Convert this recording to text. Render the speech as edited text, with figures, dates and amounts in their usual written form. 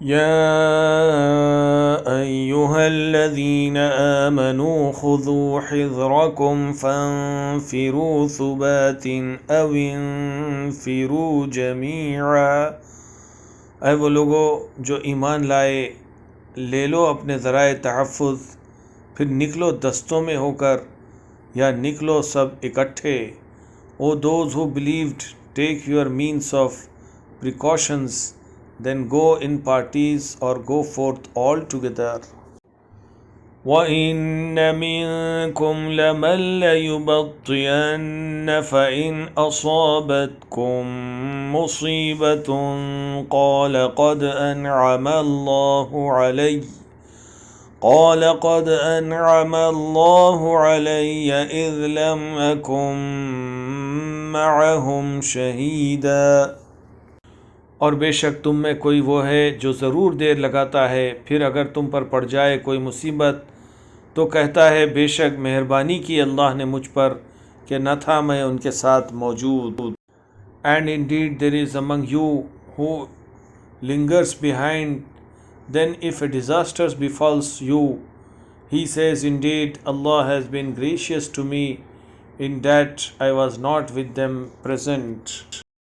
يا أيها الذين آمنوا خذوا حذركم فانفروا ثبات أو انفروا جميعا. اے وہ لوگو جو ایمان لائے، لے لو اپنے ذرائع تحفظ، پھر نکلو دستوں میں ہو کر یا نکلو سب اکٹھے. O those who believed, take your means of precautions, then go in parties or go forth all together. وَإِنَّ مِنكُمْ لَمَن لَّيُبَطِّئَنَّ فَإِنْ أَصَابَتْكُم مُّصِيبَةٌ قَالَ قَدْ أَنْعَمَ اللَّهُ عَلَيَّ إِذْ لَمْ أَكُن مَّعَهُمْ شَهِيدًا. اور بے شک تم میں کوئی وہ ہے جو ضرور دیر لگاتا ہے، پھر اگر تم پر پڑ جائے کوئی مصیبت تو کہتا ہے بے شک مہربانی کی اللہ نے مجھ پر کہ نہ تھا میں ان کے ساتھ موجود. And indeed there is among you who lingers behind. Then if a disaster befalls you, he says, indeed Allah has been gracious to me in that I was not with them present.